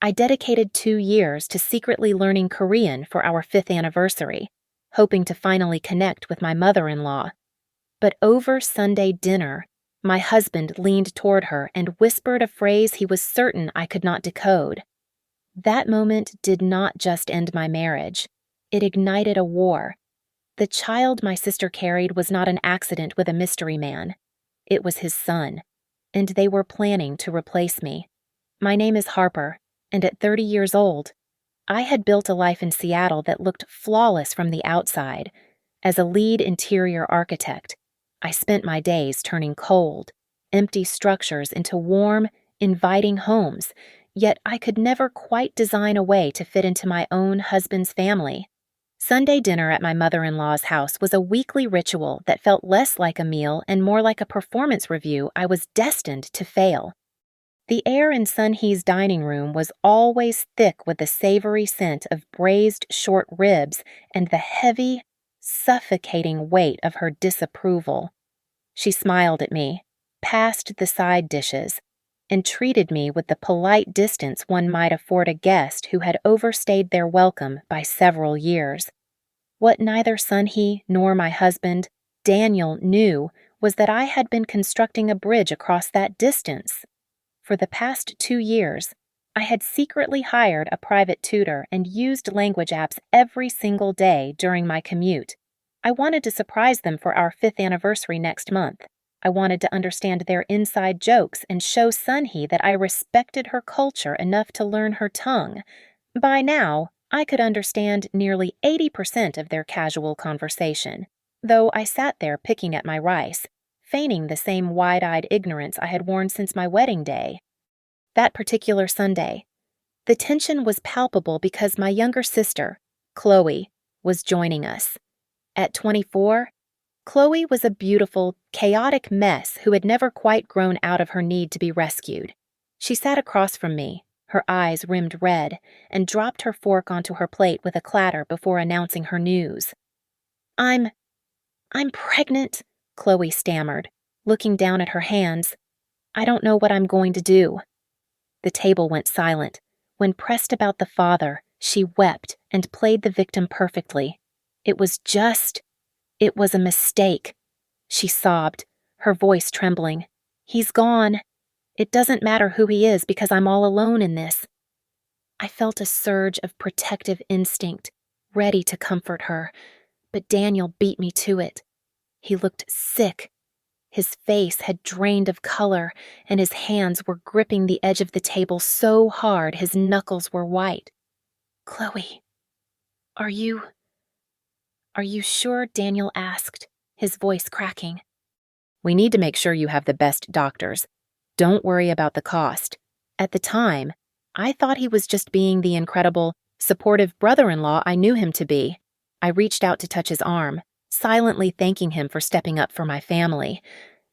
I dedicated 2 years to secretly learning Korean for our 5th anniversary, hoping to finally connect with my mother-in-law. But over Sunday dinner, my husband leaned toward her and whispered a phrase he was certain I could not decode. That moment did not just end my marriage. It ignited a war. The child my sister carried was not an accident with a mystery man. It was his son, and they were planning to replace me. My name is Harper, and at 30 years old, I had built a life in Seattle that looked flawless from the outside. As a lead interior architect, I spent my days turning cold, empty structures into warm, inviting homes, yet I could never quite design a way to fit into my own husband's family. Sunday dinner at my mother-in-law's house was a weekly ritual that felt less like a meal and more like a performance review I was destined to fail. The air in Sun-hee's dining room was always thick with the savory scent of braised short ribs and the heavy, suffocating weight of her disapproval. She smiled at me, passed the side dishes, and treated me with the polite distance one might afford a guest who had overstayed their welcome by several years. What neither Sun-hee nor my husband, Daniel, knew was that I had been constructing a bridge across that distance. For the past 2 years, I had secretly hired a private tutor and used language apps every single day during my commute. I wanted to surprise them for our 5th anniversary next month. I wanted to understand their inside jokes and show Sun-hee that I respected her culture enough to learn her tongue. By now, I could understand nearly 80% of their casual conversation, though I sat there picking at my rice, feigning the same wide-eyed ignorance I had worn since my wedding day. That particular Sunday, the tension was palpable because my younger sister, Chloe, was joining us. At 24, Chloe was a beautiful, chaotic mess who had never quite grown out of her need to be rescued. She sat across from me, her eyes rimmed red, and dropped her fork onto her plate with a clatter before announcing her news. I'm pregnant," Chloe stammered, looking down at her hands. "I don't know what I'm going to do." The table went silent. When pressed about the father, she wept and played the victim perfectly. It was a mistake. She sobbed, her voice trembling. "He's gone. It doesn't matter who he is because I'm all alone in this." I felt a surge of protective instinct, ready to comfort her, but Daniel beat me to it. He looked sick. His face had drained of color, and his hands were gripping the edge of the table so hard his knuckles were white. "Chloe, are you sure?" Daniel asked, his voice cracking. "We need to make sure you have the best doctors. Don't worry about the cost." At the time, I thought he was just being the incredible, supportive brother-in-law I knew him to be. I reached out to touch his arm, silently thanking him for stepping up for my family.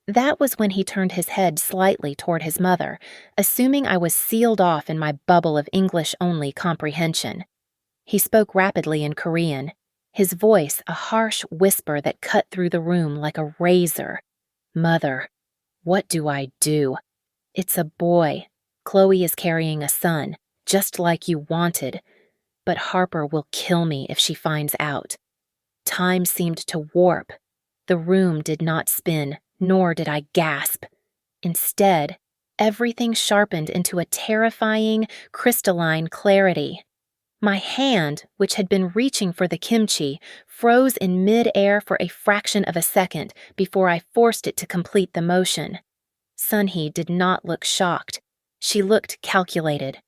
That was when he turned his head slightly toward his mother, assuming I was sealed off in my bubble of English-only comprehension. He spoke rapidly in Korean, his voice a harsh whisper that cut through the room like a razor. "Mother, what do I do? It's a boy. Chloe is carrying a son, just like you wanted, but Harper will kill me if she finds out." Time seemed to warp. The room did not spin, nor did I gasp. Instead, everything sharpened into a terrifying, crystalline clarity. My hand, which had been reaching for the kimchi, froze in mid-air for a fraction of a second before I forced it to complete the motion. Sun-hee did not look shocked. She looked calculated.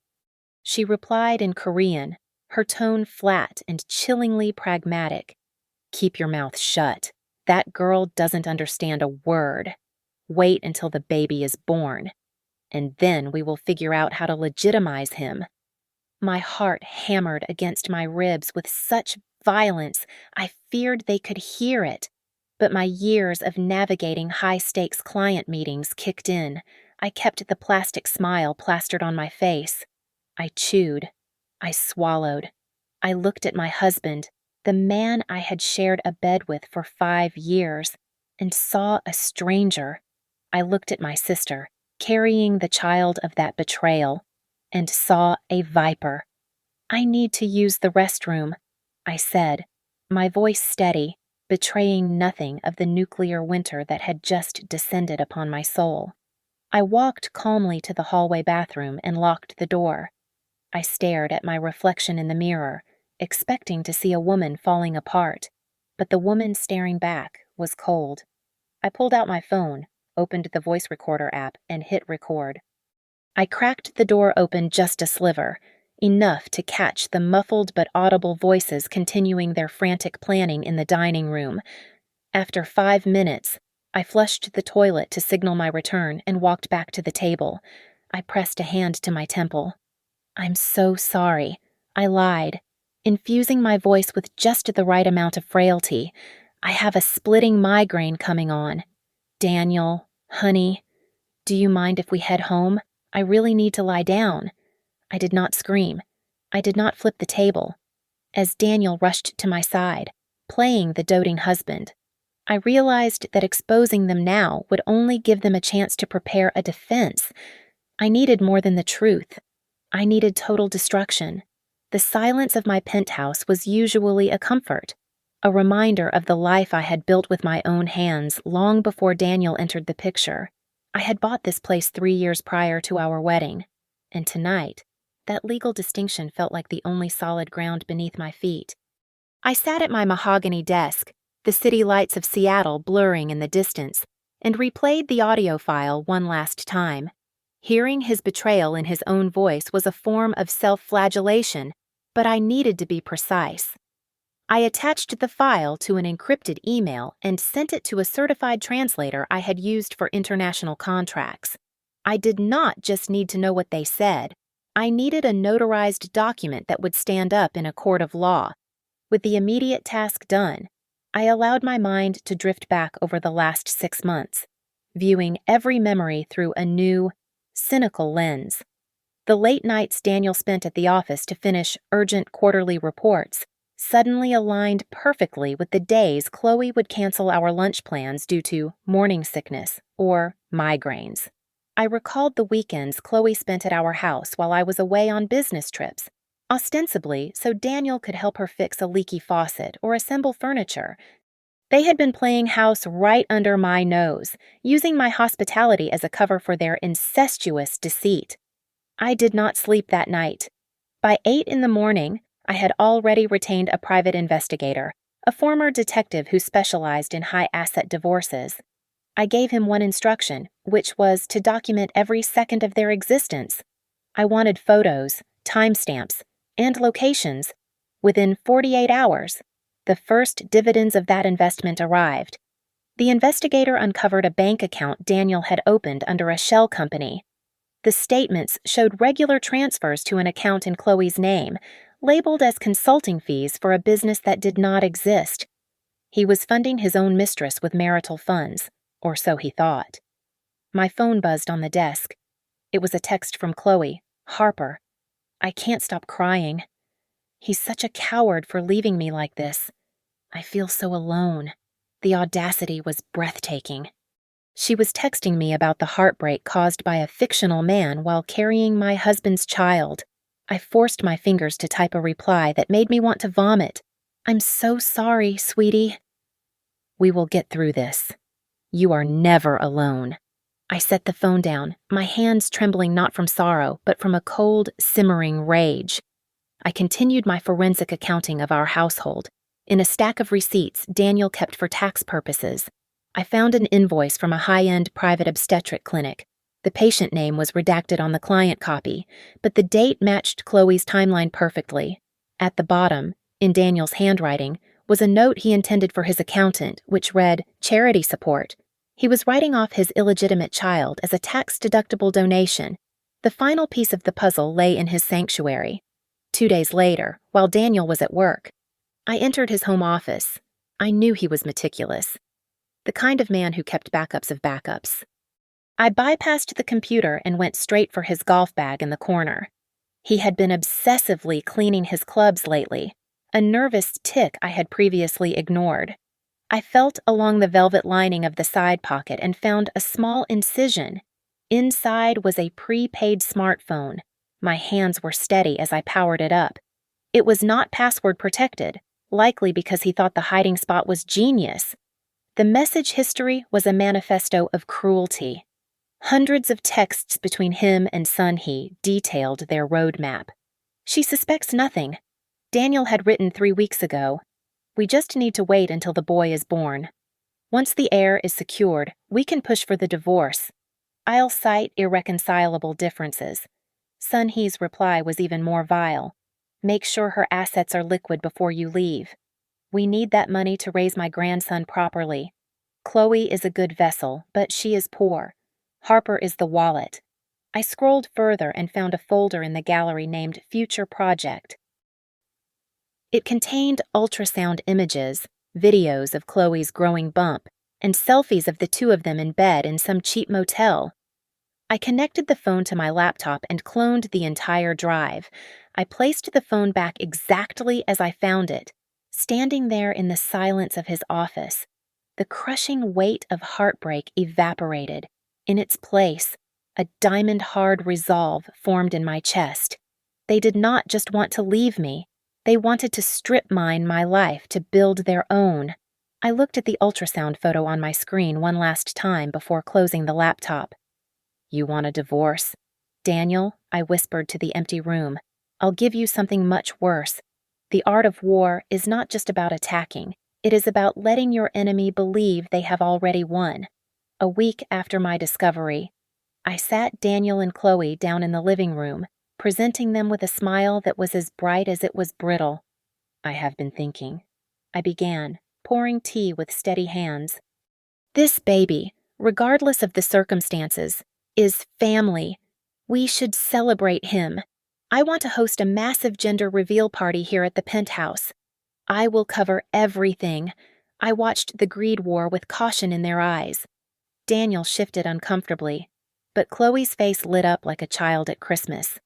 She replied in Korean, her tone flat and chillingly pragmatic. "Keep your mouth shut. That girl doesn't understand a word. Wait until the baby is born, and then we will figure out how to legitimize him." My heart hammered against my ribs with such violence I feared they could hear it. But my years of navigating high-stakes client meetings kicked in. I kept the plastic smile plastered on my face. I chewed. I swallowed. I looked at my husband, the man I had shared a bed with for 5 years, and saw a stranger. I looked at my sister, carrying the child of that betrayal. and saw a viper. "I need to use the restroom," I said, my voice steady, betraying nothing of the nuclear winter that had just descended upon my soul. I walked calmly to the hallway bathroom and locked the door. I stared at my reflection in the mirror, expecting to see a woman falling apart, but the woman staring back was cold. I pulled out my phone, opened the voice recorder app, and hit record. I cracked the door open just a sliver, enough to catch the muffled but audible voices continuing their frantic planning in the dining room. After 5 minutes, I flushed the toilet to signal my return and walked back to the table. I pressed a hand to my temple. "I'm so sorry," I lied, infusing my voice with just the right amount of frailty. "I have a splitting migraine coming on. Daniel, honey, do you mind if we head home? I really need to lie down." I did not scream. I did not flip the table. As Daniel rushed to my side, playing the doting husband, I realized that exposing them now would only give them a chance to prepare a defense. I needed more than the truth. I needed total destruction. The silence of my penthouse was usually a comfort, a reminder of the life I had built with my own hands long before Daniel entered the picture. I had bought this place 3 years prior to our wedding, and tonight, that legal distinction felt like the only solid ground beneath my feet. I sat at my mahogany desk, the city lights of Seattle blurring in the distance, and replayed the audio file one last time. Hearing his betrayal in his own voice was a form of self-flagellation, but I needed to be precise. I attached the file to an encrypted email and sent it to a certified translator I had used for international contracts. I did not just need to know what they said. I needed a notarized document that would stand up in a court of law. With the immediate task done, I allowed my mind to drift back over the last 6 months, viewing every memory through a new, cynical lens. The late nights Daniel spent at the office to finish urgent quarterly reports suddenly aligned perfectly with the days Chloe would cancel our lunch plans due to morning sickness or migraines. I recalled the weekends Chloe spent at our house while I was away on business trips, ostensibly so Daniel could help her fix a leaky faucet or assemble furniture. They had been playing house right under my nose, using my hospitality as a cover for their incestuous deceit. I did not sleep that night. By 8 in the morning, I had already retained a private investigator, a former detective who specialized in high-asset divorces. I gave him one instruction, which was to document every second of their existence. I wanted photos, timestamps, and locations. Within 48 hours, the first dividends of that investment arrived. The investigator uncovered a bank account Daniel had opened under a shell company. The statements showed regular transfers to an account in Chloe's name, labeled as consulting fees for a business that did not exist. He was funding his own mistress with marital funds, or so he thought. My phone buzzed on the desk. It was a text from Chloe, Harper. "I can't stop crying. He's such a coward for leaving me like this. I feel so alone." The audacity was breathtaking. She was texting me about the heartbreak caused by a fictional man while carrying my husband's child. I forced my fingers to type a reply that made me want to vomit. "I'm so sorry, sweetie." "We will get through this. You are never alone." I set the phone down, my hands trembling not from sorrow, but from a cold, simmering rage. I continued my forensic accounting of our household. In a stack of receipts Daniel kept for tax purposes, I found an invoice from a high-end private obstetric clinic. The patient name was redacted on the client copy, but the date matched Chloe's timeline perfectly. At the bottom, in Daniel's handwriting, was a note he intended for his accountant, which read, "Charity support." He was writing off his illegitimate child as a tax-deductible donation. The final piece of the puzzle lay in his sanctuary. 2 days later, while Daniel was at work, I entered his home office. I knew he was meticulous, the kind of man who kept backups of backups. I bypassed the computer and went straight for his golf bag in the corner. He had been obsessively cleaning his clubs lately, a nervous tic I had previously ignored. I felt along the velvet lining of the side pocket and found a small incision. Inside was a prepaid smartphone, My hands were steady as I powered it up. It was not password protected, likely because he thought the hiding spot was genius. The message history was a manifesto of cruelty. Hundreds of texts between him and Sun-hee detailed their roadmap. She suspects nothing. Daniel had written 3 weeks ago. We just need to wait until the boy is born. Once the heir is secured, we can push for the divorce. I'll cite irreconcilable differences. Sun-hee's reply was even more vile. Make sure her assets are liquid before you leave. We need that money to raise my grandson properly. Chloe is a good vessel, but she is poor. Harper is the wallet. I scrolled further and found a folder in the gallery named Future Project. It contained ultrasound images, videos of Chloe's growing bump, and selfies of the two of them in bed in some cheap motel. I connected the phone to my laptop and cloned the entire drive. I placed the phone back exactly as I found it, standing there in the silence of his office. The crushing weight of heartbreak evaporated. In its place, a diamond-hard resolve formed in my chest. They did not just want to leave me. They wanted to strip mine my life to build their own. I looked at the ultrasound photo on my screen one last time before closing the laptop. You want a divorce? Daniel, I whispered to the empty room. I'll give you something much worse. The art of war is not just about attacking. It is about letting your enemy believe they have already won. A week after my discovery, I sat Daniel and Chloe down in the living room, presenting them with a smile that was as bright as it was brittle. I have been thinking. I began, pouring tea with steady hands. This baby, regardless of the circumstances, is family. We should celebrate him. I want to host a massive gender reveal party here at the penthouse. I will cover everything. I watched the greed war with caution in their eyes. Daniel shifted uncomfortably, but Chloe's face lit up like a child at Christmas.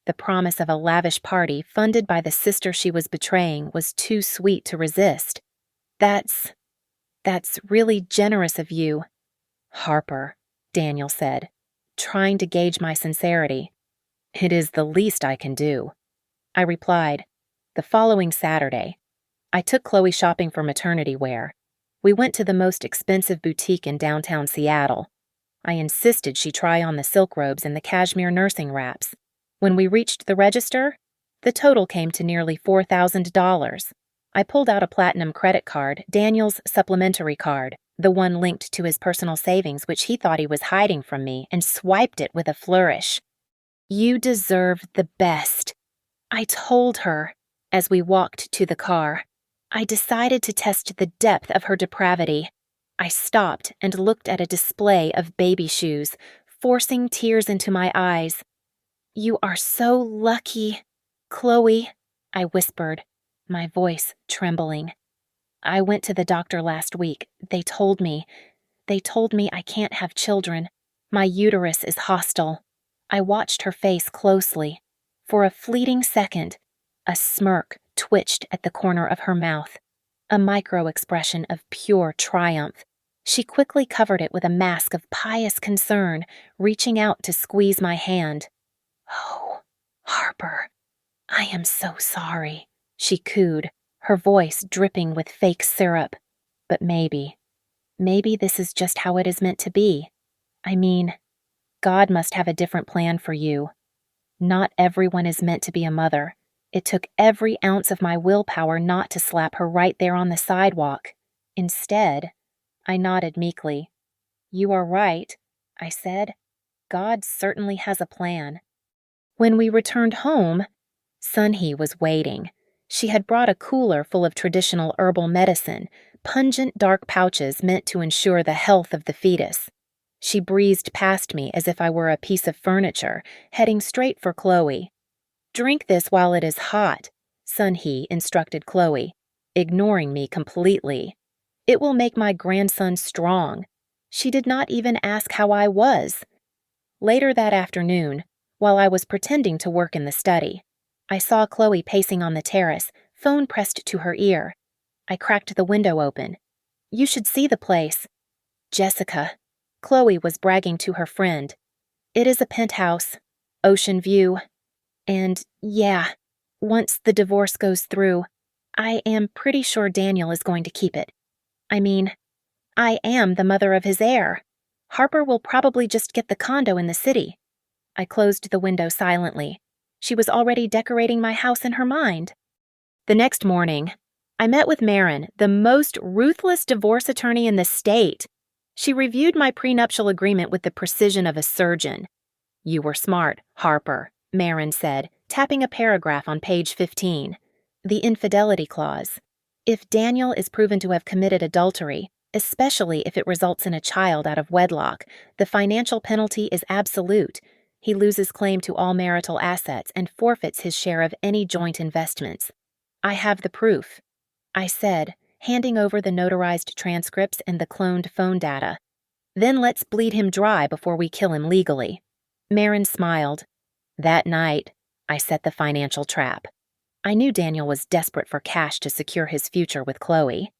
The promise of a lavish party funded by the sister she was betraying was too sweet to resist. That's really generous of you. Harper, Daniel said, trying to gauge my sincerity. It is the least I can do. I replied. The following Saturday, I took Chloe shopping for maternity wear. We went to the most expensive boutique in downtown Seattle. I insisted she try on the silk robes and the cashmere nursing wraps. When we reached the register, the total came to nearly $4,000. I pulled out a platinum credit card, Daniel's supplementary card, the one linked to his personal savings which he thought he was hiding from me, and swiped it with a flourish. You deserve the best, I told her as we walked to the car. I decided to test the depth of her depravity. I stopped and looked at a display of baby shoes, forcing tears into my eyes. You are so lucky, Chloe, I whispered, my voice trembling. I went to the doctor last week. They told me I can't have children. My uterus is hostile. I watched her face closely. For a fleeting second, a smirk twitched at the corner of her mouth, a micro-expression of pure triumph. She quickly covered it with a mask of pious concern, reaching out to squeeze my hand. Oh, Harper, I am so sorry, she cooed, her voice dripping with fake syrup. But maybe this is just how it is meant to be. I mean, God must have a different plan for you. Not everyone is meant to be a mother. It took every ounce of my willpower not to slap her right there on the sidewalk. Instead, I nodded meekly. You are right, I said. God certainly has a plan. When we returned home, Sun-hee was waiting. She had brought a cooler full of traditional herbal medicine, pungent dark pouches meant to ensure the health of the fetus. She breezed past me as if I were a piece of furniture, heading straight for Chloe. Drink this while it is hot, Sun-hee instructed Chloe, ignoring me completely. It will make my grandson strong. She did not even ask how I was. Later that afternoon, while I was pretending to work in the study, I saw Chloe pacing on the terrace, phone pressed to her ear. I cracked the window open. You should see the place. Jessica, Chloe was bragging to her friend. It is a penthouse. Ocean view. And yeah, once the divorce goes through, I am pretty sure Daniel is going to keep it. I mean, I am the mother of his heir. Harper will probably just get the condo in the city. I closed the window silently. She was already decorating my house in her mind. The next morning, I met with Marin, the most ruthless divorce attorney in the state. She reviewed my prenuptial agreement with the precision of a surgeon. "You were smart, Harper," Marin said, tapping a paragraph on page 15. The infidelity clause. If Daniel is proven to have committed adultery, especially if it results in a child out of wedlock, the financial penalty is absolute. He loses claim to all marital assets and forfeits his share of any joint investments. I have the proof, I said, handing over the notarized transcripts and the cloned phone data. Then let's bleed him dry before we kill him legally. Marin smiled. That night, I set the financial trap. I knew Daniel was desperate for cash to secure his future with Chloe.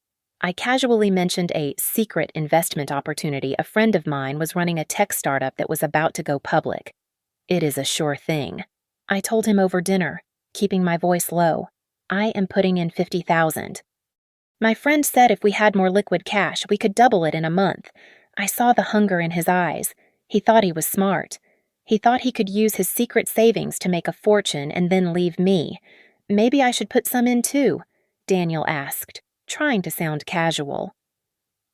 I casually mentioned a secret investment opportunity a friend of mine was running a tech startup that was about to go public. It is a sure thing. I told him over dinner, keeping my voice low. I am putting in $50,000. My friend said if we had more liquid cash, we could double it in a month. I saw the hunger in his eyes. He thought he was smart. He thought he could use his secret savings to make a fortune and then leave me. Maybe I should put some in too, Daniel asked, trying to sound casual.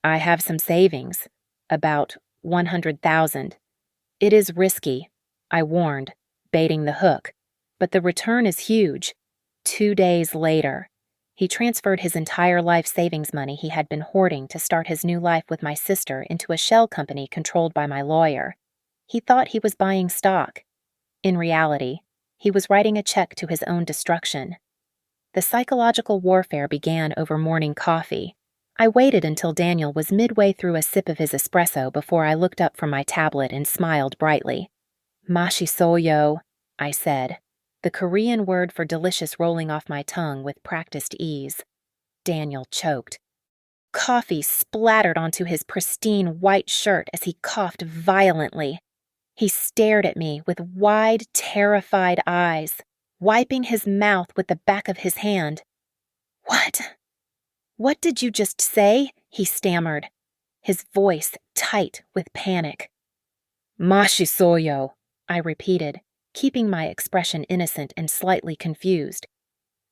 I have some savings, about $100,000. It is risky, I warned, baiting the hook, but the return is huge. 2 days later, he transferred his entire life savings money he had been hoarding to start his new life with my sister into a shell company controlled by my lawyer. He thought he was buying stock. In reality, he was writing a check to his own destruction. The psychological warfare began over morning coffee. I waited until Daniel was midway through a sip of his espresso before I looked up from my tablet and smiled brightly. Mashisoyo, I said, the Korean word for delicious rolling off my tongue with practiced ease. Daniel choked. Coffee splattered onto his pristine white shirt as he coughed violently. He stared at me with wide, terrified eyes, wiping his mouth with the back of his hand. What did you just say? He stammered, his voice tight with panic. Mashisoyo, I repeated, keeping my expression innocent and slightly confused.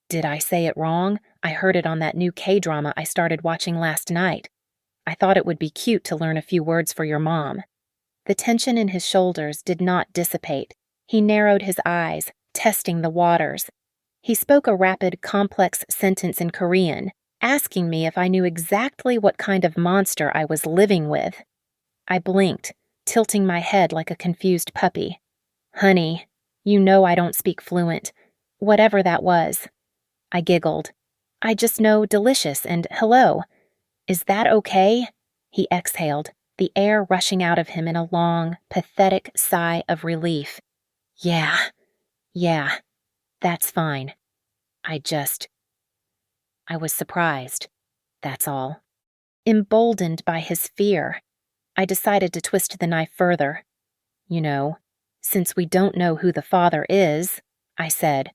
Did I say it wrong? I heard it on that new K-drama I started watching last night. I thought it would be cute to learn a few words for your mom. The tension in his shoulders did not dissipate. He narrowed his eyes, testing the waters. He spoke a rapid, complex sentence in Korean, asking me if I knew exactly what kind of monster I was living with. I blinked, tilting my head like a confused puppy. Honey, you know I don't speak fluent. Whatever that was. I giggled. I just know delicious and hello. Is that okay? He exhaled, the air rushing out of him in a long, pathetic sigh of relief. Yeah, that's fine. I was surprised. That's all. Emboldened by his fear, I decided to twist the knife further. You know, since we don't know who the father is, I said,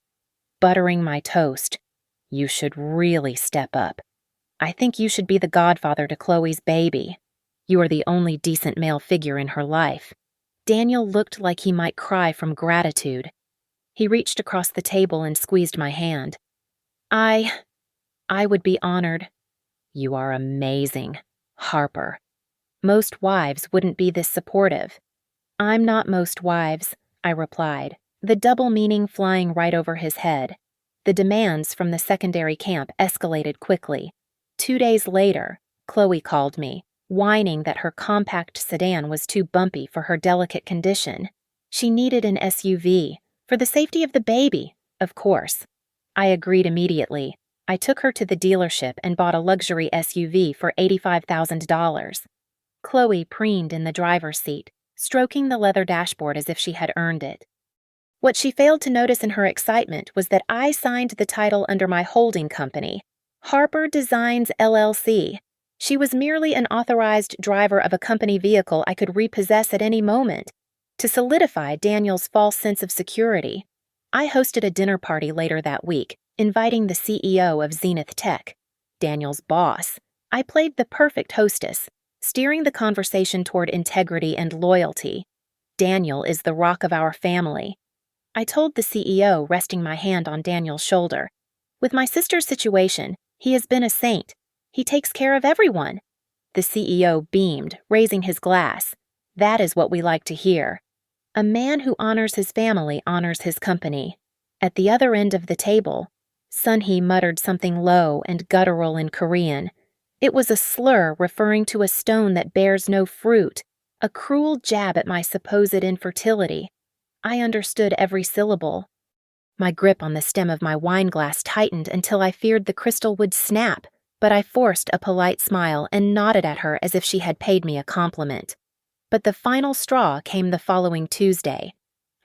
buttering my toast, you should really step up. I think you should be the godfather to Chloe's baby. You are the only decent male figure in her life. Daniel looked like he might cry from gratitude. He reached across the table and squeezed my hand. I would be honored. You are amazing, Harper. Most wives wouldn't be this supportive. I'm not most wives, I replied, the double meaning flying right over his head. The demands from the secondary camp escalated quickly. 2 days later, Chloe called me, whining that her compact sedan was too bumpy for her delicate condition. She needed an SUV, for the safety of the baby, of course. I agreed immediately. I took her to the dealership and bought a luxury SUV for $85,000. Chloe preened in the driver's seat, stroking the leather dashboard as if she had earned it. What she failed to notice in her excitement was that I signed the title under my holding company, Harper Designs LLC. She was merely an authorized driver of a company vehicle I could repossess at any moment. To solidify Daniel's false sense of security, I hosted a dinner party later that week, inviting the CEO of Zenith Tech, Daniel's boss. I played the perfect hostess, steering the conversation toward integrity and loyalty. Daniel is the rock of our family. I told the CEO, resting my hand on Daniel's shoulder. With my sister's situation, he has been a saint. He takes care of everyone. The CEO beamed, raising his glass. That is what we like to hear. A man who honors his family honors his company. At the other end of the table, Sunhee muttered something low and guttural in Korean. It was a slur referring to a stone that bears no fruit, a cruel jab at my supposed infertility. I understood every syllable. My grip on the stem of my wine glass tightened until I feared the crystal would snap, but I forced a polite smile and nodded at her as if she had paid me a compliment. But the final straw came the following Tuesday.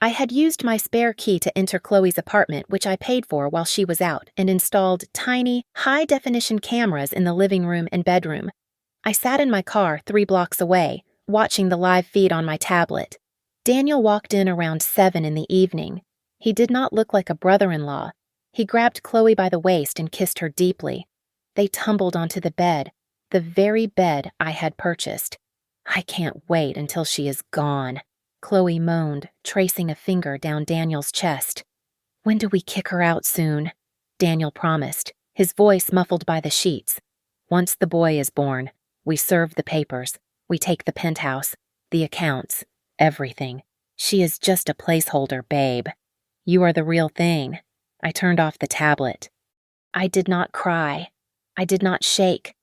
I had used my spare key to enter Chloe's apartment, which I paid for while she was out, and installed tiny, high-definition cameras in the living room and bedroom. I sat in my car 3 blocks away, watching the live feed on my tablet. Daniel walked in around 7 in the evening. He did not look like a brother-in-law. He grabbed Chloe by the waist and kissed her deeply. They tumbled onto the bed, the very bed I had purchased. I can't wait until she is gone, Chloe moaned, tracing a finger down Daniel's chest. When do we kick her out soon? Daniel promised, his voice muffled by the sheets. Once the boy is born, we serve the papers, we take the penthouse, the accounts, everything. She is just a placeholder, babe. You are the real thing. I turned off the tablet. I did not cry. I did not shake.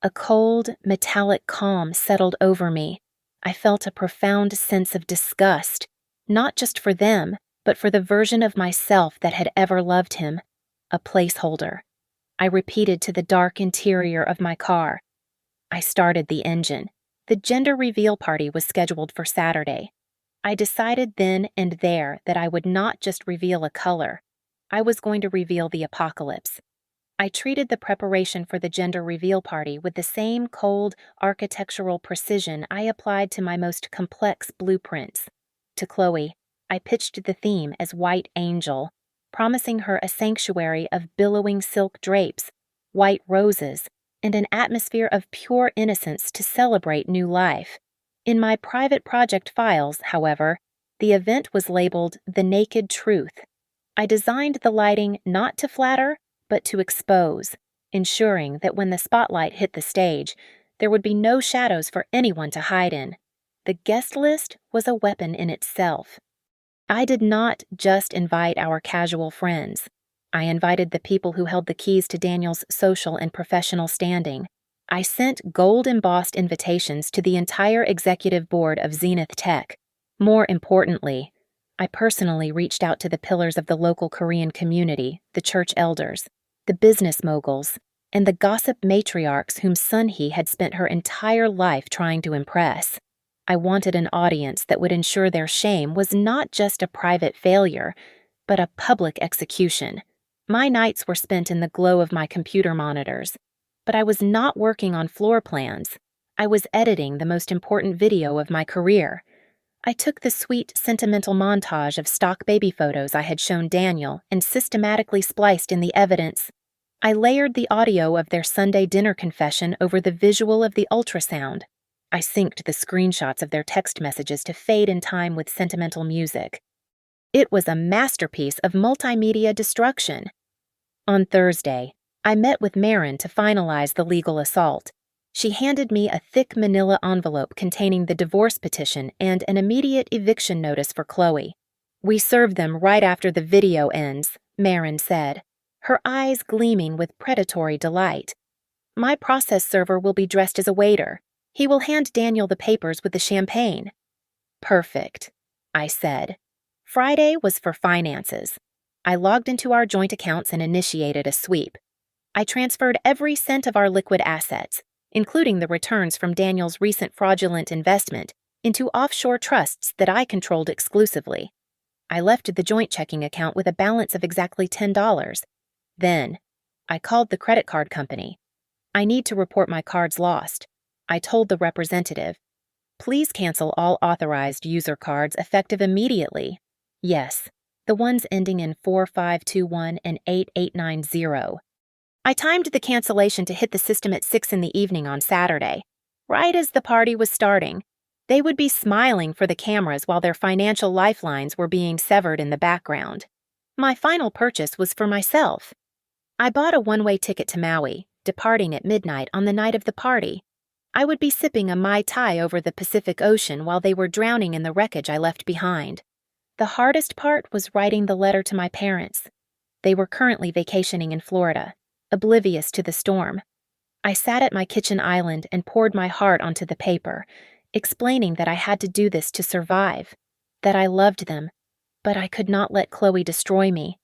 A cold, metallic calm settled over me. I felt a profound sense of disgust, not just for them, but for the version of myself that had ever loved him. A placeholder. I repeated to the dark interior of my car. I started the engine. The gender reveal party was scheduled for Saturday. I decided then and there that I would not just reveal a color. I was going to reveal the apocalypse. I treated the preparation for the gender reveal party with the same cold, architectural precision I applied to my most complex blueprints. To Chloe, I pitched the theme as White Angel, promising her a sanctuary of billowing silk drapes, white roses, and an atmosphere of pure innocence to celebrate new life. In my private project files, however, the event was labeled The Naked Truth. I designed the lighting not to flatter, but to expose, ensuring that when the spotlight hit the stage, there would be no shadows for anyone to hide in. The guest list was a weapon in itself. I did not just invite our casual friends. I invited the people who held the keys to Daniel's social and professional standing. I sent gold-embossed invitations to the entire executive board of Zenith Tech. More importantly, I personally reached out to the pillars of the local Korean community, the church elders, the business moguls, and the gossip matriarchs whom Sunhee had spent her entire life trying to impress. I wanted an audience that would ensure their shame was not just a private failure, but a public execution. My nights were spent in the glow of my computer monitors, but I was not working on floor plans. I was editing the most important video of my career. I took the sweet, sentimental montage of stock baby photos I had shown Daniel and systematically spliced in the evidence. I layered the audio of their Sunday dinner confession over the visual of the ultrasound. I synced the screenshots of their text messages to fade in time with sentimental music. It was a masterpiece of multimedia destruction. On Thursday, I met with Marin to finalize the legal assault. She handed me a thick manila envelope containing the divorce petition and an immediate eviction notice for Chloe. We serve them right after the video ends, Marin said, her eyes gleaming with predatory delight. My process server will be dressed as a waiter. He will hand Daniel the papers with the champagne. Perfect, I said. Friday was for finances. I logged into our joint accounts and initiated a sweep. I transferred every cent of our liquid assets, including the returns from Daniel's recent fraudulent investment, into offshore trusts that I controlled exclusively. I left the joint checking account with a balance of exactly $10. Then, I called the credit card company. I need to report my cards lost. I told the representative, please cancel all authorized user cards effective immediately. Yes, the ones ending in 4521 and 8890. I timed the cancellation to hit the system at 6 in the evening on Saturday, right as the party was starting. They would be smiling for the cameras while their financial lifelines were being severed in the background. My final purchase was for myself. I bought a one-way ticket to Maui, departing at midnight on the night of the party. I would be sipping a Mai Tai over the Pacific Ocean while they were drowning in the wreckage I left behind. The hardest part was writing the letter to my parents. They were currently vacationing in Florida, oblivious to the storm. I sat at my kitchen island and poured my heart onto the paper, explaining that I had to do this to survive, that I loved them, but I could not let Chloe destroy me.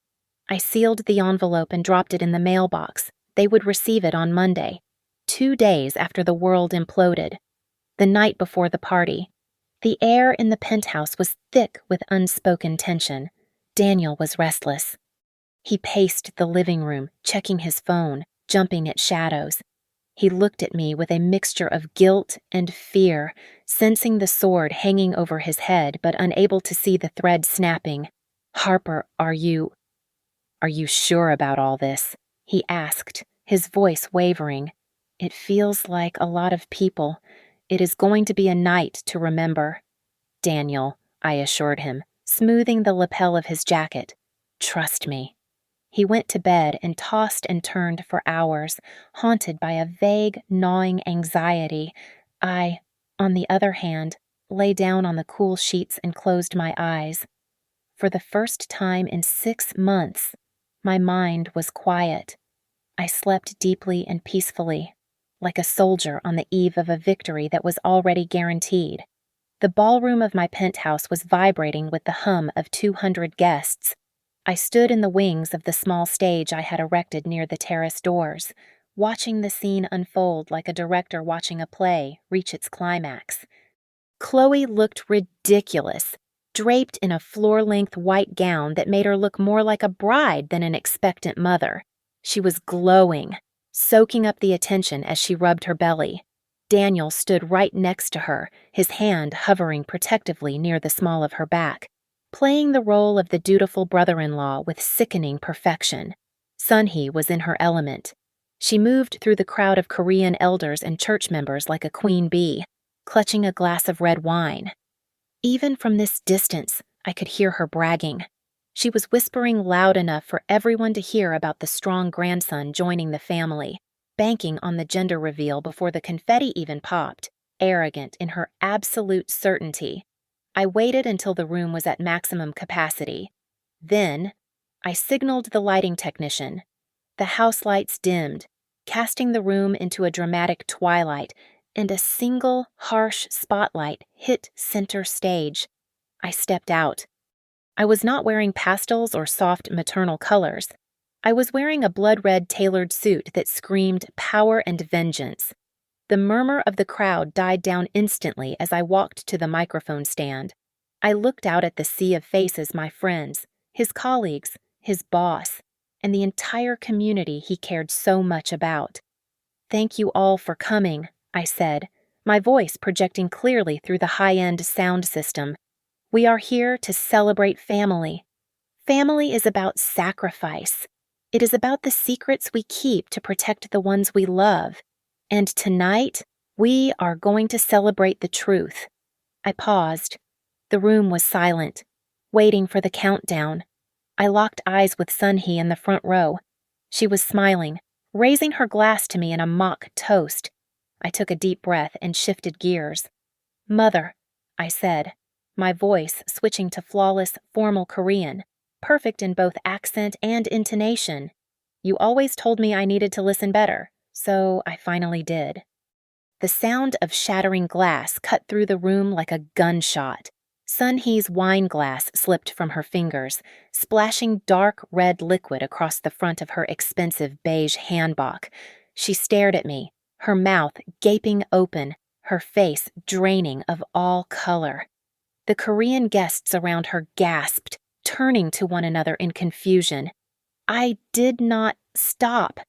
I sealed the envelope and dropped it in the mailbox. They would receive it on Monday, 2 days after the world imploded, the night before the party. The air in the penthouse was thick with unspoken tension. Daniel was restless. He paced the living room, checking his phone, jumping at shadows. He looked at me with a mixture of guilt and fear, sensing the sword hanging over his head but unable to see the thread snapping. "Harper, are you sure about all this?" he asked, his voice wavering. "It feels like a lot of people. It is going to be a night to remember." "Daniel," I assured him, smoothing the lapel of his jacket. "Trust me." He went to bed and tossed and turned for hours, haunted by a vague, gnawing anxiety. I, on the other hand, lay down on the cool sheets and closed my eyes. For the first time in 6 months, my mind was quiet. I slept deeply and peacefully, like a soldier on the eve of a victory that was already guaranteed. The ballroom of my penthouse was vibrating with the hum of 200 guests. I stood in the wings of the small stage I had erected near the terrace doors, watching the scene unfold like a director watching a play reach its climax. Chloe looked ridiculous, draped in a floor-length white gown that made her look more like a bride than an expectant mother. She was glowing, soaking up the attention as she rubbed her belly. Daniel stood right next to her, his hand hovering protectively near the small of her back, playing the role of the dutiful brother-in-law with sickening perfection. Sunhee was in her element. She moved through the crowd of Korean elders and church members like a queen bee, clutching a glass of red wine. Even from this distance, I could hear her bragging. She was whispering loud enough for everyone to hear about the strong grandson joining the family, banking on the gender reveal before the confetti even popped, arrogant in her absolute certainty. I waited until the room was at maximum capacity. Then, I signaled the lighting technician. The house lights dimmed, casting the room into a dramatic twilight, and a single, harsh spotlight hit center stage. I stepped out. I was not wearing pastels or soft maternal colors. I was wearing a blood-red tailored suit that screamed power and vengeance. The murmur of the crowd died down instantly as I walked to the microphone stand. I looked out at the sea of faces my friends, his colleagues, his boss, and the entire community he cared so much about. "Thank you all for coming," I said, my voice projecting clearly through the high-end sound system. "We are here to celebrate family. Family is about sacrifice. It is about the secrets we keep to protect the ones we love. And tonight, we are going to celebrate the truth." I paused. The room was silent, waiting for the countdown. I locked eyes with Sunhee in the front row. She was smiling, raising her glass to me in a mock toast. I took a deep breath and shifted gears. "Mother," I said, my voice switching to flawless, formal Korean, perfect in both accent and intonation. "You always told me I needed to listen better, so I finally did." The sound of shattering glass cut through the room like a gunshot. Sunhee's wine glass slipped from her fingers, splashing dark red liquid across the front of her expensive beige hanbok. She stared at me, her mouth gaping open, her face draining of all color. The Korean guests around her gasped, turning to one another in confusion. I did not stop.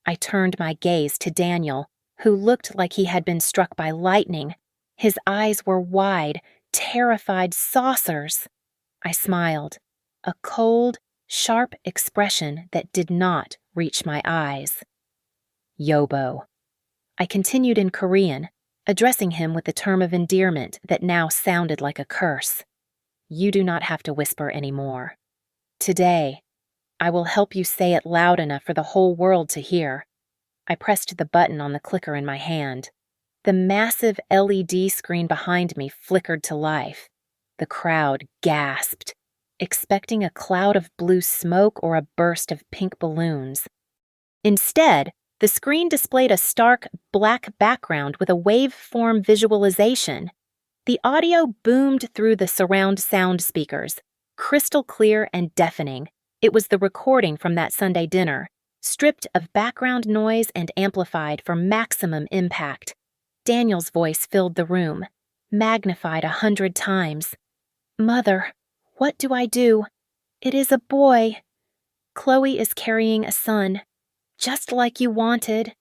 I turned my gaze to Daniel, who looked like he had been struck by lightning. His eyes were wide, terrified saucers. I smiled. a cold, sharp expression that did not reach my eyes. Yobo. I continued in Korean, addressing him with the term of endearment that now sounded like a curse. You do not have to whisper anymore. Today, I will help you say it loud enough for the whole world to hear. I pressed the button on the clicker in my hand. The massive LED screen behind me flickered to life. The crowd gasped, expecting a cloud of blue smoke or a burst of pink balloons. Instead, the screen displayed a stark, black background with a waveform visualization. The audio boomed through the surround sound speakers, crystal clear and deafening. It was the recording from that Sunday dinner, stripped of background noise and amplified for maximum impact. Daniel's voice filled the room, magnified 100 times. Mother, what do I do? It is a boy. Chloe is carrying a son, just like you wanted.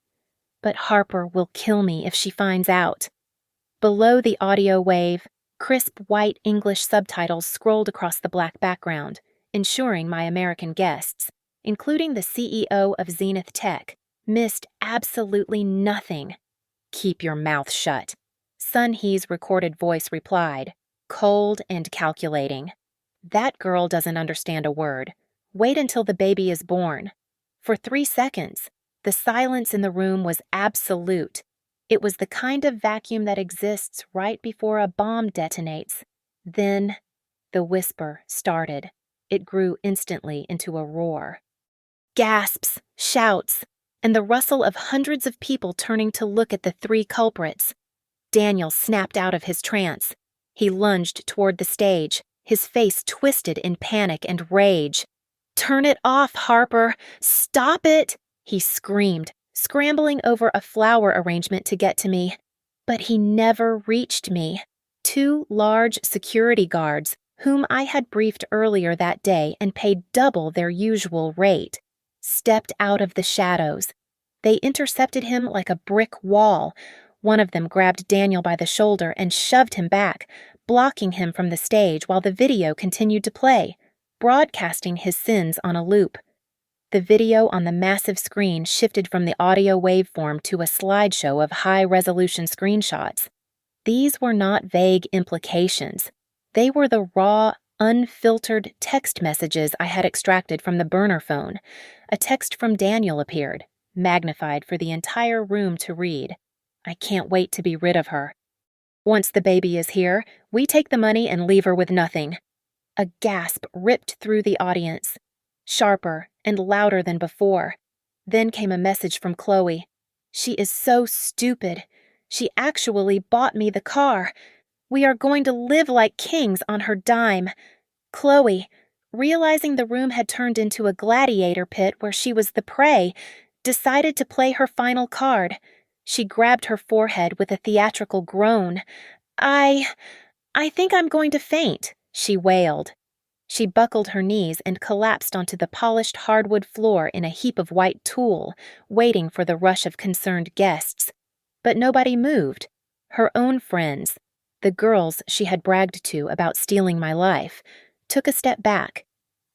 But Harper will kill me if she finds out. Below the audio wave, crisp white English subtitles scrolled across the black background, ensuring my American guests, including the CEO of Zenith Tech, missed absolutely nothing. Keep your mouth shut, Sun He's recorded voice replied, cold and calculating. That girl doesn't understand a word. Wait until the baby is born. For 3 seconds, the silence in the room was absolute. It was the kind of vacuum that exists right before a bomb detonates. Then, the whisper started. It grew instantly into a roar. Gasps, shouts, and the rustle of hundreds of people turning to look at the 3 culprits. Daniel snapped out of his trance. He lunged toward the stage, his face twisted in panic and rage. "Turn it off, Harper! Stop it!" he screamed, scrambling over a flower arrangement to get to me. But he never reached me. 2 large security guards, whom I had briefed earlier that day and paid double their usual rate, stepped out of the shadows. They intercepted him like a brick wall. One of them grabbed Daniel by the shoulder and shoved him back, blocking him from the stage while the video continued to play, broadcasting his sins on a loop. The video on the massive screen shifted from the audio waveform to a slideshow of high-resolution screenshots. These were not vague implications. They were the raw, unfiltered text messages I had extracted from the burner phone. A text from Daniel appeared, magnified for the entire room to read. I can't wait to be rid of her. Once the baby is here, we take the money and leave her with nothing. A gasp ripped through the audience, sharper and louder than before. Then came a message from Chloe. She is so stupid. She actually bought me the car. We are going to live like kings on her dime. Chloe, realizing the room had turned into a gladiator pit where she was the prey, decided to play her final card. She grabbed her forehead with a theatrical groan. I think I'm going to faint," she wailed. She buckled her knees and collapsed onto the polished hardwood floor in a heap of white tulle, waiting for the rush of concerned guests. But nobody moved. Her own friends, the girls she had bragged to about stealing my life, took a step back.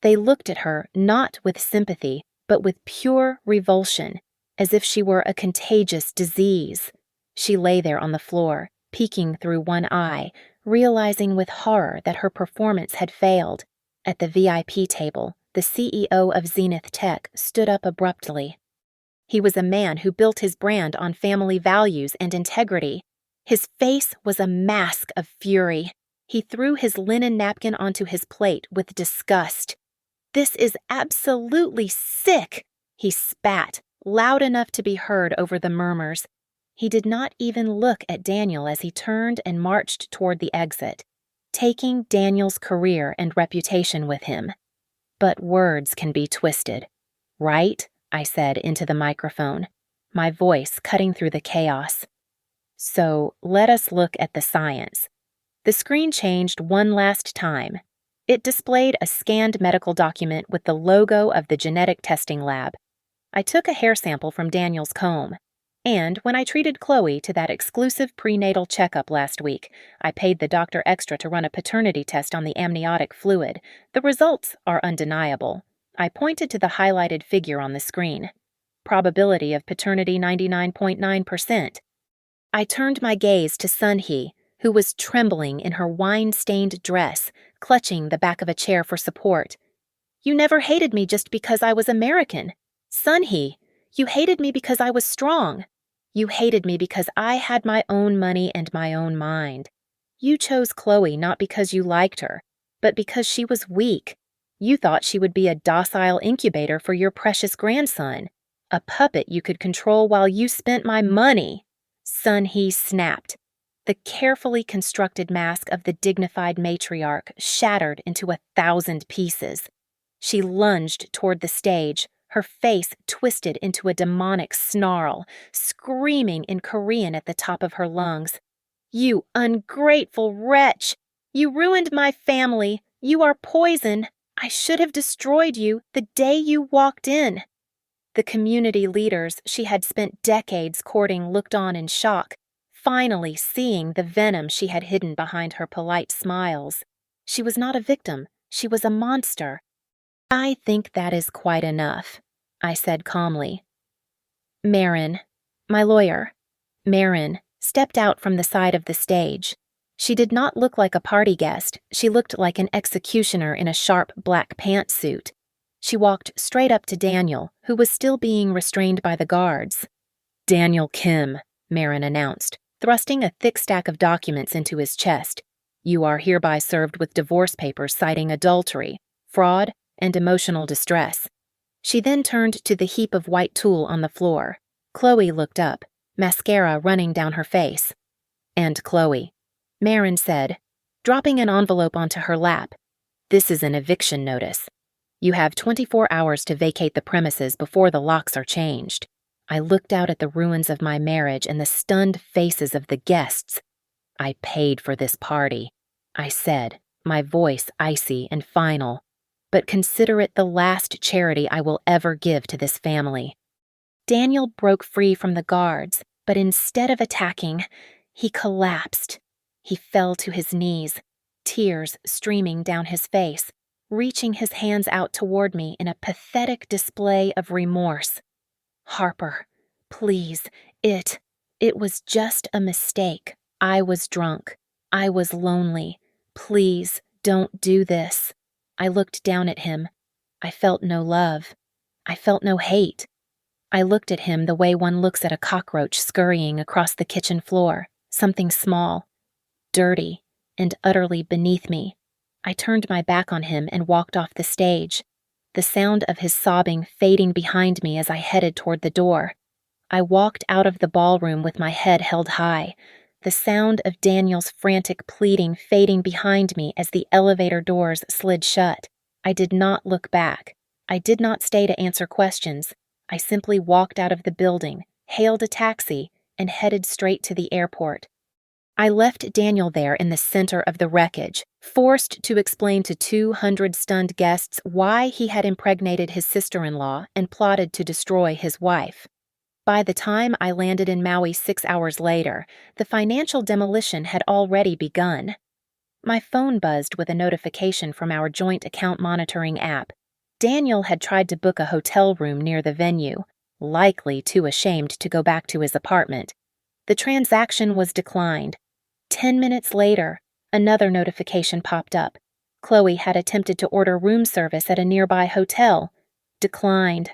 They looked at her not with sympathy, but with pure revulsion, as if she were a contagious disease. She lay there on the floor, peeking through one eye, realizing with horror that her performance had failed. At the VIP table, the CEO of Zenith Tech stood up abruptly. He was a man who built his brand on family values and integrity. His face was a mask of fury. He threw his linen napkin onto his plate with disgust. "This is absolutely sick," he spat, loud enough to be heard over the murmurs. He did not even look at Daniel as he turned and marched toward the exit, taking Daniel's career and reputation with him. But words can be twisted, right? I said into the microphone, my voice cutting through the chaos. So let us look at the science. The screen changed one last time. It displayed a scanned medical document with the logo of the genetic testing lab. I took a hair sample from Daniel's comb. And when I treated Chloe to that exclusive prenatal checkup last week, I paid the doctor extra to run a paternity test on the amniotic fluid. The results are undeniable. I pointed to the highlighted figure on the screen. Probability of paternity 99.9%. I turned my gaze to Sun-hee, who was trembling in her wine-stained dress, clutching the back of a chair for support. You never hated me just because I was American. Sun-hee, you hated me because I was strong. You hated me because I had my own money and my own mind. You chose Chloe not because you liked her, but because she was weak. You thought she would be a docile incubator for your precious grandson, a puppet you could control while you spent my money. Sun-hee snapped. The carefully constructed mask of the dignified matriarch shattered into 1,000 pieces. She lunged toward the stage, her face twisted into a demonic snarl, screaming in Korean at the top of her lungs. You ungrateful wretch! You ruined my family! You are poison! I should have destroyed you the day you walked in. The community leaders she had spent decades courting looked on in shock, finally seeing the venom she had hidden behind her polite smiles. She was not a victim. She was a monster. I think that is quite enough, I said calmly. Marin, my lawyer. Marin stepped out from the side of the stage. She did not look like a party guest. She looked like an executioner in a sharp black pantsuit. She walked straight up to Daniel, who was still being restrained by the guards. Daniel Kim, Marin announced, thrusting a thick stack of documents into his chest. You are hereby served with divorce papers citing adultery, fraud, and emotional distress. She then turned to the heap of white tulle on the floor. Chloe looked up, mascara running down her face. And Chloe, Marin said, dropping an envelope onto her lap. This is an eviction notice. You have 24 hours to vacate the premises before the locks are changed. I looked out at the ruins of my marriage and the stunned faces of the guests. I paid for this party, I said, my voice icy and final. But consider it the last charity I will ever give to this family. Daniel broke free from the guards, but instead of attacking, he collapsed. He fell to his knees, tears streaming down his face, reaching his hands out toward me in a pathetic display of remorse. Harper, please, it was just a mistake. I was drunk. I was lonely. Please, don't do this. I looked down at him. I felt no love. I felt no hate. I looked at him the way one looks at a cockroach scurrying across the kitchen floor, something small, dirty, and utterly beneath me. I turned my back on him and walked off the stage, the sound of his sobbing fading behind me as I headed toward the door. I walked out of the ballroom with my head held high, the sound of Daniel's frantic pleading fading behind me as the elevator doors slid shut. I did not look back. I did not stay to answer questions. I simply walked out of the building, hailed a taxi, and headed straight to the airport. I left Daniel there in the center of the wreckage, forced to explain to 200 stunned guests why he had impregnated his sister-in-law and plotted to destroy his wife. By the time I landed in Maui 6 hours later, the financial demolition had already begun. My phone buzzed with a notification from our joint account monitoring app. Daniel had tried to book a hotel room near the venue, likely too ashamed to go back to his apartment. The transaction was declined. 10 minutes later, another notification popped up. Chloe had attempted to order room service at a nearby hotel. Declined.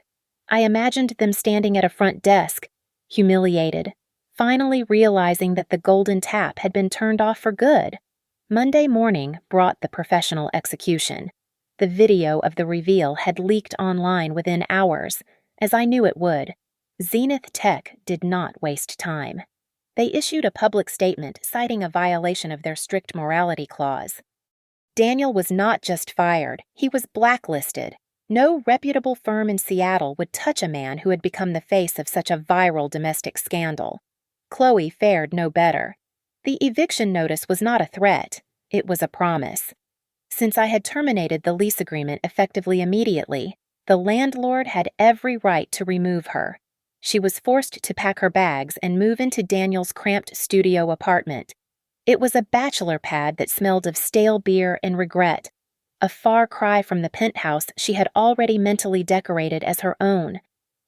I imagined them standing at a front desk, humiliated, finally realizing that the golden tap had been turned off for good. Monday morning brought the professional execution. The video of the reveal had leaked online within hours, as I knew it would. Zenith Tech did not waste time. They issued a public statement citing a violation of their strict morality clause. Daniel was not just fired, he was blacklisted. No reputable firm in Seattle would touch a man who had become the face of such a viral domestic scandal. Chloe fared no better. The eviction notice was not a threat, it was a promise. Since I had terminated the lease agreement effectively immediately, the landlord had every right to remove her. She was forced to pack her bags and move into Daniel's cramped studio apartment. It was a bachelor pad that smelled of stale beer and regret, a far cry from the penthouse she had already mentally decorated as her own.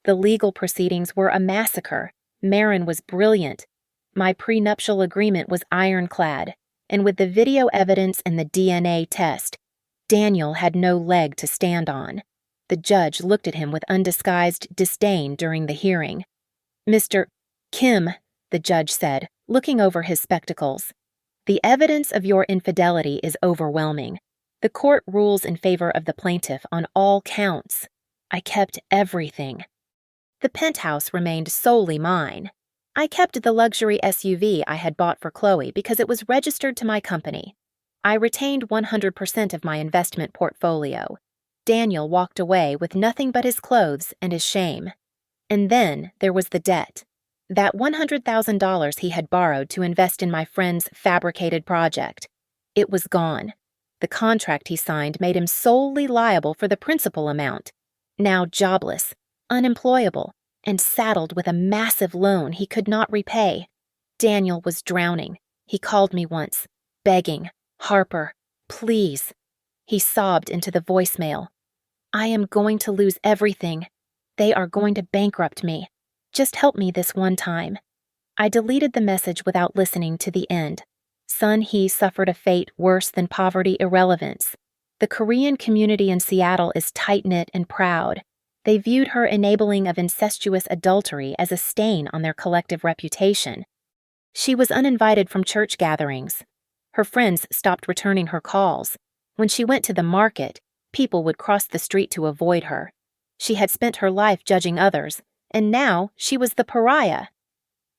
The legal proceedings were a massacre. Marin was brilliant. My prenuptial agreement was ironclad, and with the video evidence and the DNA test, Daniel had no leg to stand on. The judge looked at him with undisguised disdain during the hearing. "Mr. Kim," the judge said, looking over his spectacles, "the evidence of your infidelity is overwhelming. The court rules in favor of the plaintiff on all counts. I kept everything. The penthouse remained solely mine. I kept the luxury SUV I had bought for Chloe because it was registered to my company. I retained 100% of my investment portfolio. Daniel walked away with nothing but his clothes and his shame. And then there was the debt. That $100,000 he had borrowed to invest in my friend's fabricated project. It was gone. The contract he signed made him solely liable for the principal amount. Now jobless, unemployable, and saddled with a massive loan he could not repay. Daniel was drowning. He called me once, begging, "Harper, please." He sobbed into the voicemail. "I am going to lose everything. They are going to bankrupt me. Just help me this one time." I deleted the message without listening to the end. Sun-hee suffered a fate worse than poverty irrelevance. The Korean community in Seattle is tight-knit and proud. They viewed her enabling of incestuous adultery as a stain on their collective reputation. She was uninvited from church gatherings. Her friends stopped returning her calls. When she went to the market, people would cross the street to avoid her. She had spent her life judging others, and now she was the pariah.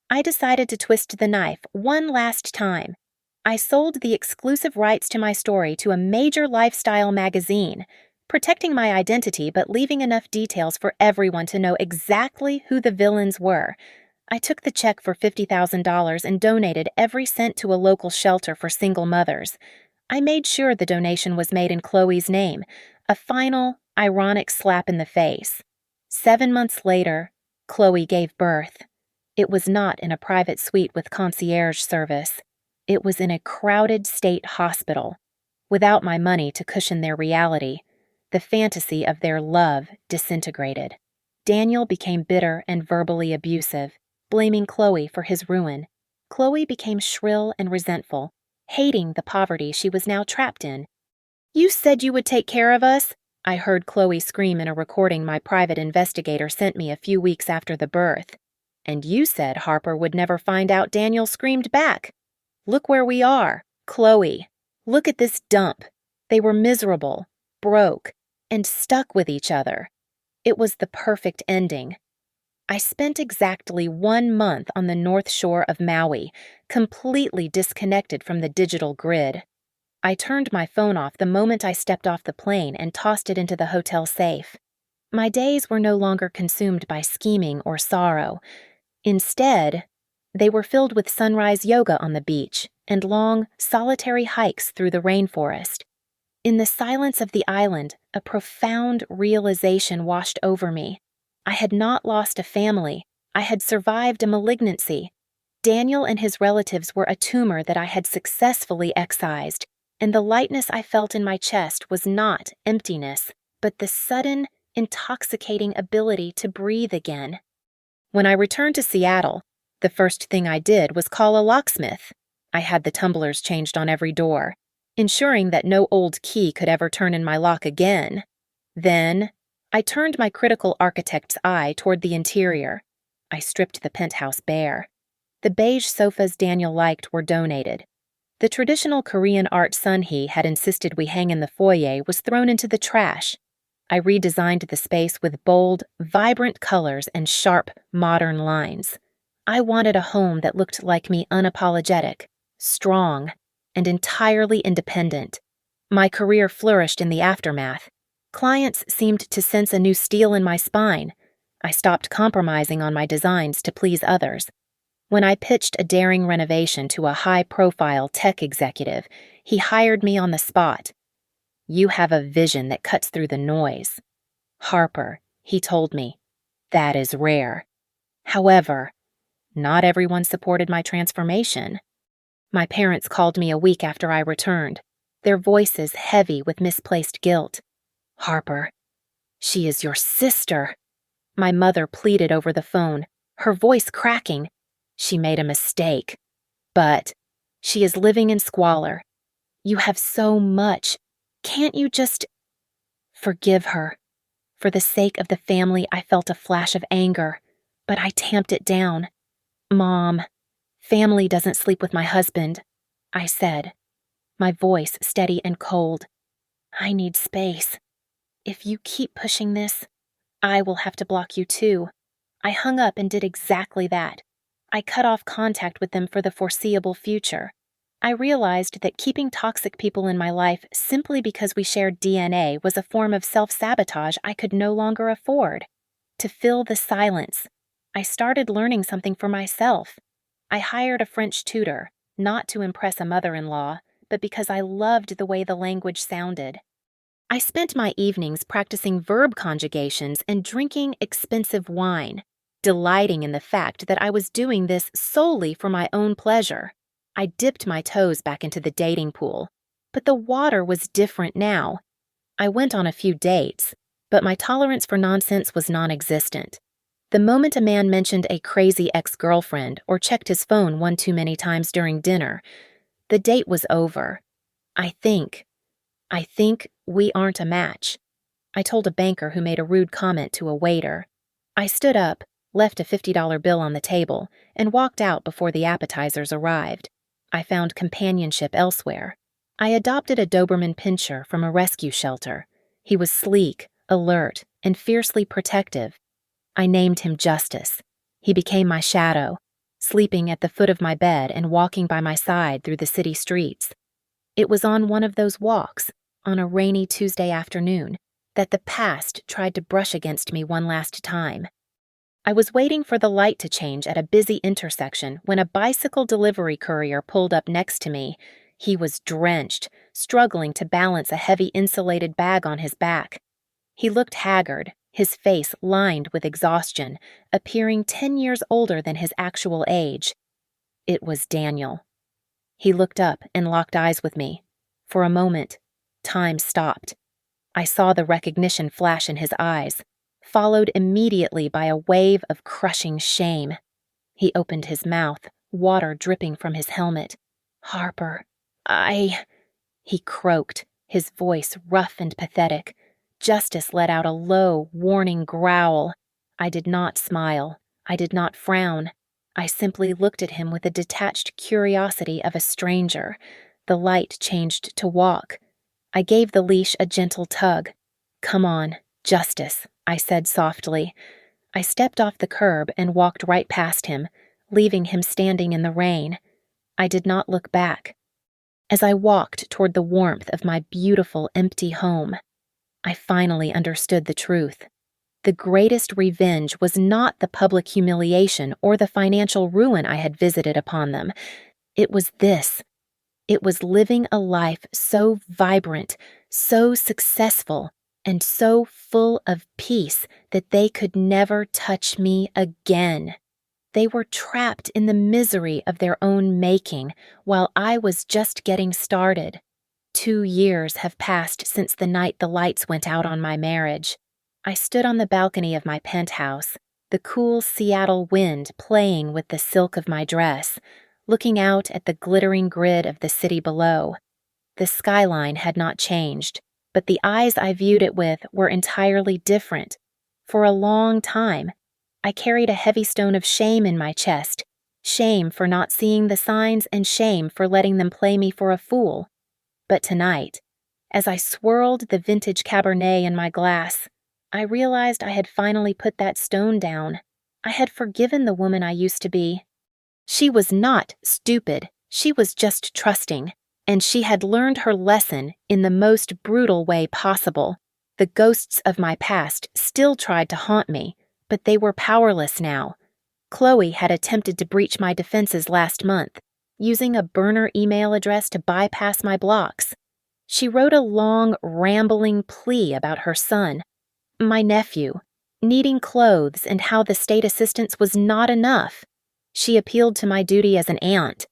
I decided to twist the knife one last time. I sold the exclusive rights to my story to a major lifestyle magazine, protecting my identity but leaving enough details for everyone to know exactly who the villains were. I took the check for $50,000 and donated every cent to a local shelter for single mothers. I made sure the donation was made in Chloe's name, a final, ironic slap in the face. 7 months later, Chloe gave birth. It was not in a private suite with concierge service. It was in a crowded state hospital. Without my money to cushion their reality, the fantasy of their love disintegrated. Daniel became bitter and verbally abusive, blaming Chloe for his ruin. Chloe became shrill and resentful, hating the poverty she was now trapped in. "You said you would take care of us," I heard Chloe scream in a recording my private investigator sent me a few weeks after the birth. "And you said Harper would never find out," Daniel screamed back. "Look where we are, Chloe. Look at this dump." They were miserable, broke, and stuck with each other. It was the perfect ending. I spent exactly 1 month on the north shore of Maui, completely disconnected from the digital grid. I turned my phone off the moment I stepped off the plane and tossed it into the hotel safe. My days were no longer consumed by scheming or sorrow. Instead, they were filled with sunrise yoga on the beach and long, solitary hikes through the rainforest. In the silence of the island, a profound realization washed over me. I had not lost a family. I had survived a malignancy. Daniel and his relatives were a tumor that I had successfully excised, and the lightness I felt in my chest was not emptiness, but the sudden, intoxicating ability to breathe again. When I returned to Seattle, the first thing I did was call a locksmith. I had the tumblers changed on every door, ensuring that no old key could ever turn in my lock again. Then, I turned my critical architect's eye toward the interior. I stripped the penthouse bare. The beige sofas Daniel liked were donated. The traditional Korean art Sun-hee had insisted we hang in the foyer was thrown into the trash. I redesigned the space with bold, vibrant colors and sharp, modern lines. I wanted a home that looked like me, unapologetic, strong, and entirely independent. My career flourished in the aftermath. Clients seemed to sense a new steel in my spine. I stopped compromising on my designs to please others. When I pitched a daring renovation to a high-profile tech executive, he hired me on the spot. "You have a vision that cuts through the noise. Harper," he told me, "that is rare." However, not everyone supported my transformation. My parents called me a week after I returned, their voices heavy with misplaced guilt. "Harper, she is your sister." My mother pleaded over the phone, her voice cracking. "She made a mistake. But she is living in squalor. You have so much. Can't you just forgive her?" For the sake of the family, I felt a flash of anger, but I tamped it down. "Mom, family doesn't sleep with my husband," I said, my voice steady and cold. "I need space. If you keep pushing this, I will have to block you too." I hung up and did exactly that. I cut off contact with them for the foreseeable future. I realized that keeping toxic people in my life simply because we shared DNA was a form of self-sabotage I could no longer afford. To fill the silence, I started learning something for myself. I hired a French tutor, not to impress a mother-in-law, but because I loved the way the language sounded. I spent my evenings practicing verb conjugations and drinking expensive wine, delighting in the fact that I was doing this solely for my own pleasure. I dipped my toes back into the dating pool, but the water was different now. I went on a few dates, but my tolerance for nonsense was non-existent. The moment a man mentioned a crazy ex-girlfriend or checked his phone one too many times during dinner, the date was over. I think we aren't a match," I told a banker who made a rude comment to a waiter. I stood up, left a $50 bill on the table, and walked out before the appetizers arrived. I found companionship elsewhere. I adopted a Doberman Pinscher from a rescue shelter. He was sleek, alert, and fiercely protective. I named him Justice. He became my shadow, sleeping at the foot of my bed and walking by my side through the city streets. It was on one of those walks, on a rainy Tuesday afternoon, that the past tried to brush against me one last time. I was waiting for the light to change at a busy intersection when a bicycle delivery courier pulled up next to me. He was drenched, struggling to balance a heavy insulated bag on his back. He looked haggard, his face lined with exhaustion, appearing 10 years older than his actual age. It was Daniel. He looked up and locked eyes with me. For a moment, time stopped. I saw the recognition flash in his eyes, followed immediately by a wave of crushing shame. He opened his mouth, water dripping from his helmet. "Harper, he croaked, his voice rough and pathetic. Justice let out a low, warning growl. I did not smile. I did not frown. I simply looked at him with the detached curiosity of a stranger. The light changed to walk. I gave the leash a gentle tug. "Come on, Justice," I said softly. I stepped off the curb and walked right past him, leaving him standing in the rain. I did not look back. As I walked toward the warmth of my beautiful, empty home, I finally understood the truth. The greatest revenge was not the public humiliation or the financial ruin I had visited upon them. It was this. It was living a life so vibrant, so successful, and so full of peace that they could never touch me again. They were trapped in the misery of their own making, while I was just getting started. 2 years have passed since the night the lights went out on my marriage. I stood on the balcony of my penthouse, the cool Seattle wind playing with the silk of my dress, looking out at the glittering grid of the city below. The skyline had not changed, but the eyes I viewed it with were entirely different. For a long time, I carried a heavy stone of shame in my chest, shame for not seeing the signs and shame for letting them play me for a fool. But tonight, as I swirled the vintage Cabernet in my glass, I realized I had finally put that stone down. I had forgiven the woman I used to be. She was not stupid, she was just trusting, and she had learned her lesson in the most brutal way possible. The ghosts of my past still tried to haunt me, but they were powerless now. Chloe had attempted to breach my defenses last month, using a burner email address to bypass my blocks. She wrote a long, rambling plea about her son, my nephew, needing clothes and how the state assistance was not enough. She appealed to my duty as an aunt.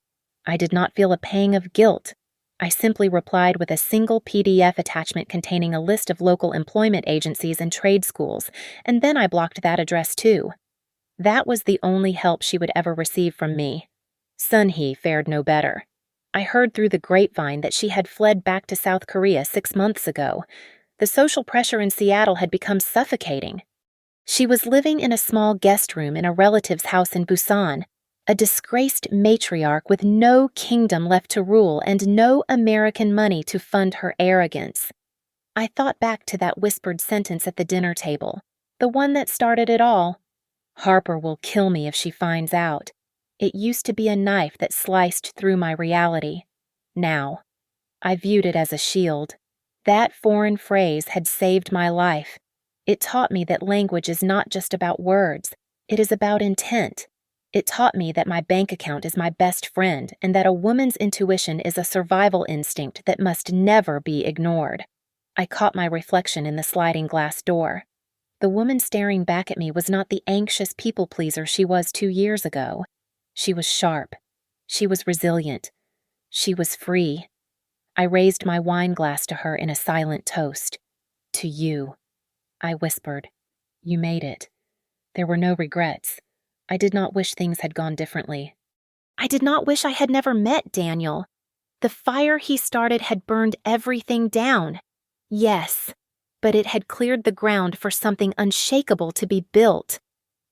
I did not feel a pang of guilt. I simply replied with a single PDF attachment containing a list of local employment agencies and trade schools, and then I blocked that address too. That was the only help she would ever receive from me. Sunhee fared no better. I heard through the grapevine that she had fled back to South Korea 6 months ago. The social pressure in Seattle had become suffocating. She was living in a small guest room in a relative's house in Busan, a disgraced matriarch with no kingdom left to rule and no American money to fund her arrogance. I thought back to that whispered sentence at the dinner table, the one that started it all. Harper will kill me if she finds out. It used to be a knife that sliced through my reality. Now, I viewed it as a shield. That foreign phrase had saved my life. It taught me that language is not just about words, it is about intent. It taught me that my bank account is my best friend and that a woman's intuition is a survival instinct that must never be ignored. I caught my reflection in the sliding glass door. The woman staring back at me was not the anxious people-pleaser she was 2 years ago. She was sharp. She was resilient. She was free. I raised my wine glass to her in a silent toast. To you. I whispered. You made it. There were no regrets. I did not wish things had gone differently. I did not wish I had never met Daniel. The fire he started had burned everything down. Yes, but it had cleared the ground for something unshakable to be built.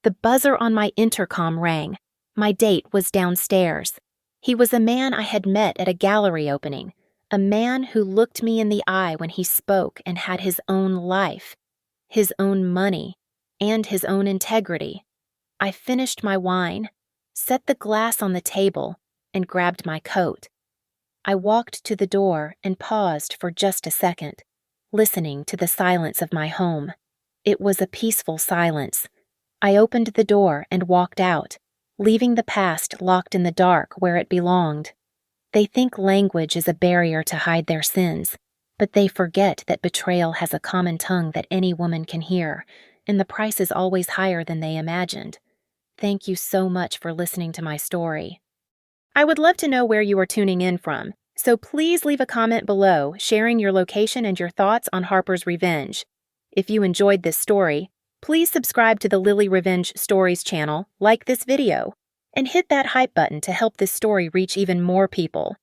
The buzzer on my intercom rang. My date was downstairs. He was a man I had met at a gallery opening, a man who looked me in the eye when he spoke and had his own life, his own money, and his own integrity. I finished my wine, set the glass on the table, and grabbed my coat. I walked to the door and paused for just a second, listening to the silence of my home. It was a peaceful silence. I opened the door and walked out, leaving the past locked in the dark where it belonged. They think language is a barrier to hide their sins, but they forget that betrayal has a common tongue that any woman can hear, and the price is always higher than they imagined. Thank you so much for listening to my story. I would love to know where you are tuning in from, so please leave a comment below sharing your location and your thoughts on Harper's Revenge. If you enjoyed this story, please subscribe to the Lily Revenge Stories channel, like this video, and hit that hype button to help this story reach even more people.